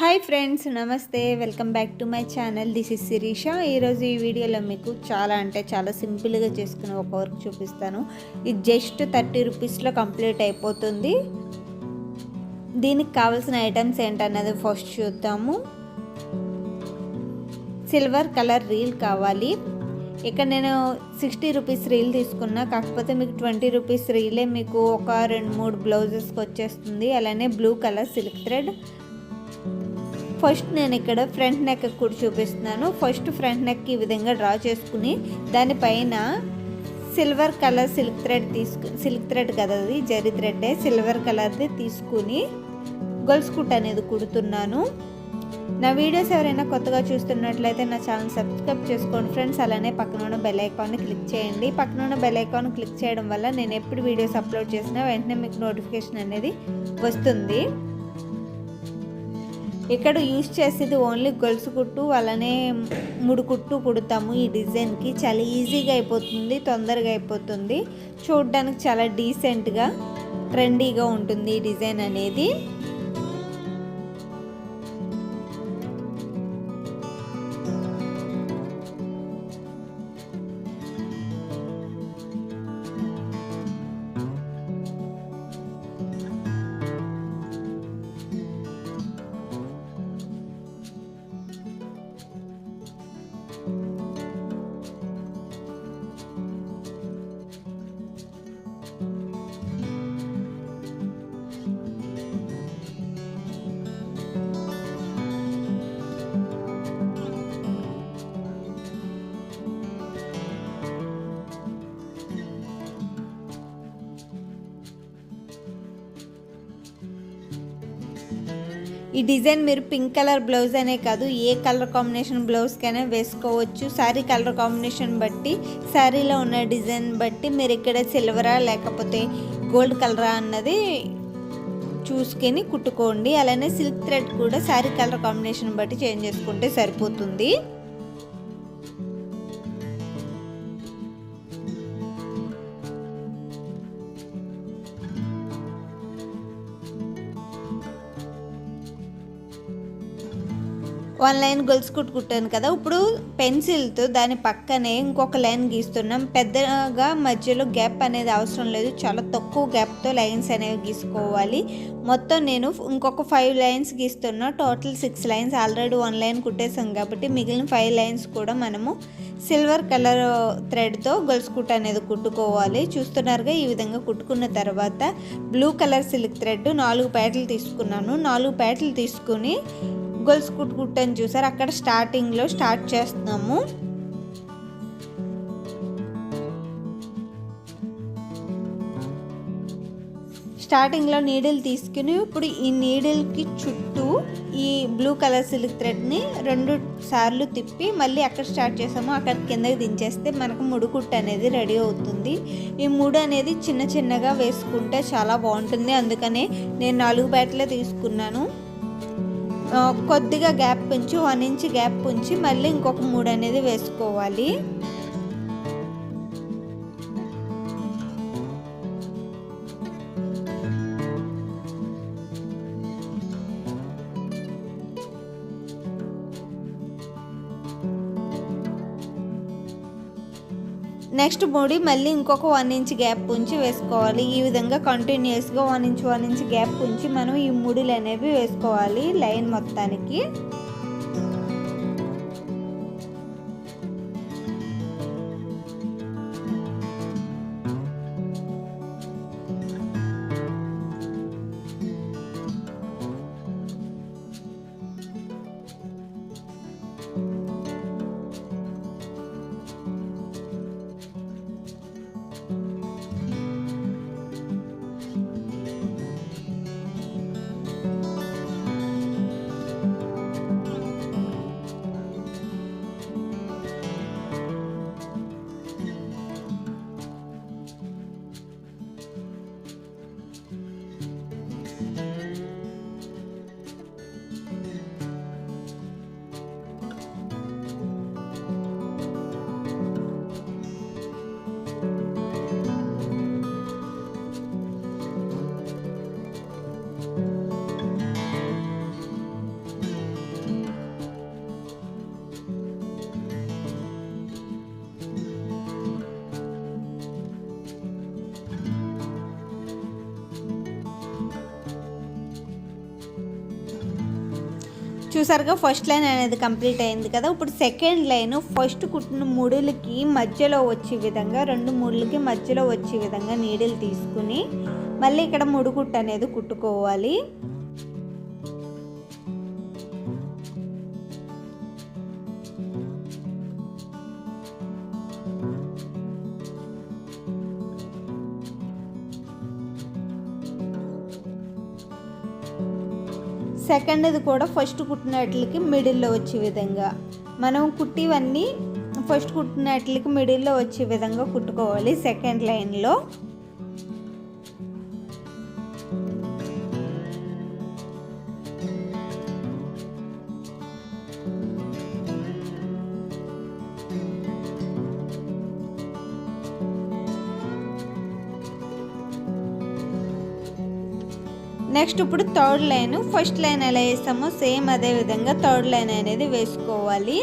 Hi friends, నమస్తే. Welcome back to my channel. This is Sirisha. ఈరోజు ఈ వీడియోలో మీకు చాలా సింపుల్గా చేసుకునే ఒక వర్క్ చూపిస్తాను. ఇది జస్ట్ 30 రూపీస్లో కంప్లీట్ అయిపోతుంది. దీనికి కావాల్సిన ఐటమ్స్ ఏంటన్నది ఫస్ట్ చూద్దాము. సిల్వర్ కలర్ రీల్ కావాలి. ఇక్కడ నేను 60 రూపీస్ రీల్ తీసుకున్నా, కాకపోతే మీకు 20 రూపీస్ రీలే మీకు ఒక 2-3 బ్లౌజెస్కి వచ్చేస్తుంది. అలానే blue colour silk thread. First నేను ఇక్కడ ఫ్రంట్ నెక్ కూడా చూపిస్తున్నాను. ఫస్ట్ ఫ్రంట్ నెక్ ఈ విధంగా డ్రా చేసుకుని దానిపైన సిల్వర్ కలర్ సిల్క్ థ్రెడ్ కదా, అది జరీ థ్రెడ్డే, సిల్వర్ కలర్ది తీసుకుని గొలుసు కుట్టు అనేది కుడుతున్నాను. నా వీడియోస్ ఎవరైనా కొత్తగా చూస్తున్నట్లయితే నా ఛానల్ సబ్స్క్రైబ్ చేసుకోండి ఫ్రెండ్స్. అలానే పక్కన ఉన్న బెల్ ఐకాన్ని క్లిక్ చేయండి. పక్కన ఉన్న బెల్ ఐకాన్ క్లిక్ చేయడం వల్ల నేను ఎప్పుడు వీడియోస్ అప్లోడ్ చేసినా వెంటనే మీకు నోటిఫికేషన్ అనేది వస్తుంది. ఇక్కడ యూజ్ చేసేది ఓన్లీ గొలుసు కుట్టు, అలానే ముడి కుట్టు కుడతాము. ఈ డిజైన్కి చాలా ఈజీగా అయిపోతుంది, తొందరగా అయిపోతుంది. చూడడానికి చాలా డీసెంట్గా ట్రెండీగా ఉంటుంది ఈ డిజైన్ అనేది. ఈ డిజైన్ మీరు పింక్ కలర్ బ్లౌజ్ అనే కాదు, ఏ కలర్ కాంబినేషన్ బ్లౌజ్కైనా వేసుకోవచ్చు. శారీ కలర్ కాంబినేషన్ బట్టి, శారీలో ఉన్న డిజైన్ బట్టి మీరు ఇక్కడ సిల్వరా లేకపోతే గోల్డ్ కలరా అన్నది చూసుకొని కుట్టుకోండి. అలానే సిల్క్ థ్రెడ్ కూడా శారీ కలర్ కాంబినేషన్ బట్టి చేంజ్ చేసుకుంటే సరిపోతుంది. వన్ లైన్ గొలుసు కుట్టు కుట్టాను కదా, ఇప్పుడు పెన్సిల్తో దాని పక్కనే ఇంకొక లైన్ గీస్తున్నాం. పెద్దగా మధ్యలో గ్యాప్ అనేది అవసరం లేదు, చాలా తక్కువ గ్యాప్తో లైన్స్ అనేవి గీసుకోవాలి. మొత్తం నేను ఇంకొక 5 లైన్స్ గీస్తున్నా. Total 6 lines. ఆల్రెడీ 1 లైన్ కుట్టేసాం కాబట్టి మిగిలిన 5 లైన్స్ కూడా మనము సిల్వర్ కలర్ థ్రెడ్తో గొలుసు కుట్టు అనేది కుట్టుకోవాలి. చూస్తున్నారుగా, ఈ విధంగా కుట్టుకున్న తర్వాత బ్లూ కలర్ సిల్క్ థ్రెడ్ 4 పేటలు తీసుకున్నాను. 4 పేటలు తీసుకుని గొలుసు కుట్టు కుట్టని చూసారు, అక్కడ స్టార్టింగ్లో స్టార్ట్ చేస్తున్నాము. స్టార్టింగ్లో నీడిల్ తీసుకుని ఇప్పుడు ఈ నీడిల్కి చుట్టూ ఈ బ్లూ కలర్ సిల్క్ థ్రెడ్ని 2 సార్లు తిప్పి మళ్ళీ అక్కడ స్టార్ట్ చేసాము, అక్కడ కిందకి దించేస్తే మనకు ముడి కుట్టు అనేది రెడీ అవుతుంది. ఈ ముడి అనేది చిన్నగా వేసుకుంటే చాలా బాగుంటుంది. అందుకనే నేను 4 పేటలే తీసుకున్నాను. కొద్దిగా గ్యాప్ ఉంచి 1 ఇంచ్ గ్యాప్ ఉంచి మళ్ళీ ఇంకొక 3 అనేది వేసుకోవాలి. నెక్స్ట్ ముడి మళ్ళీ ఇంకొక 1 ఇంచ్ గ్యాప్ ఉంచి వేసుకోవాలి. ఈ విధంగా కంటిన్యూస్గా 1 ఇంచ్ గ్యాప్ ఉంచి మనం ఈ ముడిలు అనేవి వేసుకోవాలి లైన్ మొత్తానికి. చూసారుగా ఫస్ట్ లైన్ అనేది కంప్లీట్ అయింది కదా. ఇప్పుడు సెకండ్ లైన్ ఫస్ట్ కుట్టిన ముడులకి మధ్యలో వచ్చే విధంగా, 2 ముడులకి మధ్యలో వచ్చే విధంగా నీడిల్ తీసుకుని మళ్ళీ ఇక్కడ ముడుకుట్టు అనేది కుట్టుకోవాలి. సెకండ్ది కూడా ఫస్ట్ కుట్టినట్లకి మిడిల్లో వచ్చే విధంగా, మనం కుట్టివన్నీ ఫస్ట్ కుట్టినట్లకి మిడిల్లో వచ్చే విధంగా కుట్టుకోవాలి సెకండ్ లైన్లో. నెక్స్ట్ ఇప్పుడు థర్డ్ లైన్, ఫస్ట్ లైన్ ఎలా వేస్తామో సేమ్ అదే విధంగా థర్డ్ లైన్ అనేది వేసుకోవాలి.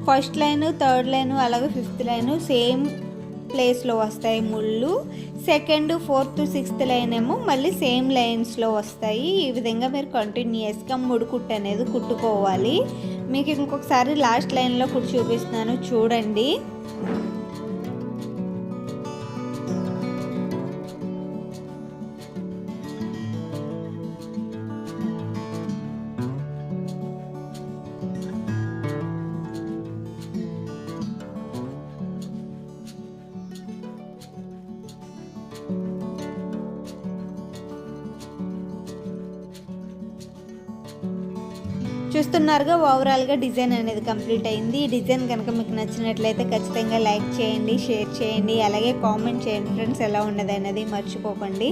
ఫస్ట్ లైన్, థర్డ్ లైన్ అలాగే ఫిఫ్త్ లైన్ సేమ్ ప్లేస్లో వస్తాయి ముళ్ళు. సెకండ్, ఫోర్త్, సిక్స్త్ లైన్ ఏమో మళ్ళీ సేమ్ లైన్స్లో వస్తాయి. ఈ విధంగా మీరు కంటిన్యూస్గా ముడుకుట్టు అనేది కుట్టుకోవాలి. మీకు ఇంకొకసారి లాస్ట్ లైన్లో కుట్టి చూపిస్తున్నాను చూడండి. చూస్తున్నారుగా ఓవరాల్గా డిజైన్ అనేది కంప్లీట్ అయింది. ఈ డిజైన్ కనుక మీకు నచ్చినట్లయితే ఖచ్చితంగా లైక్ చేయండి, షేర్ చేయండి, అలాగే కామెంట్ చేయండి ఫ్రెండ్స్ ఎలా ఉన్నది అనేది మర్చిపోకండి.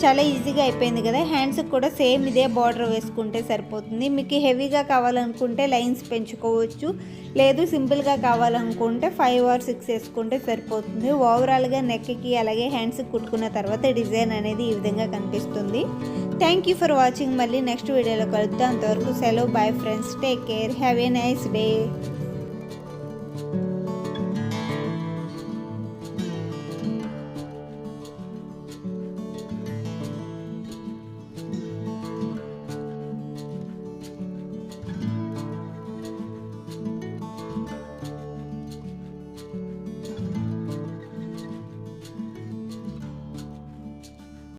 చాలా ఈజీగా అయిపోయింది కదా. హ్యాండ్స్కి కూడా సేమ్ ఇదే బార్డర్ వేసుకుంటే సరిపోతుంది. మీకు హెవీగా కావాలనుకుంటే లైన్స్ పెంచుకోవచ్చు, లేదు సింపుల్గా కావాలనుకుంటే 5 or 6 వేసుకుంటే సరిపోతుంది. ఓవరాల్గా నెక్కి అలాగే హ్యాండ్స్కి కుట్టుకున్న తర్వాత డిజైన్ అనేది ఈ విధంగా కనిపిస్తుంది. Thank you for watching. మళ్ళీ నెక్స్ట్ వీడియోలో కలుద్దాం. అంతవరకు సెలవు. Bye friends. Take care. Have a nice day.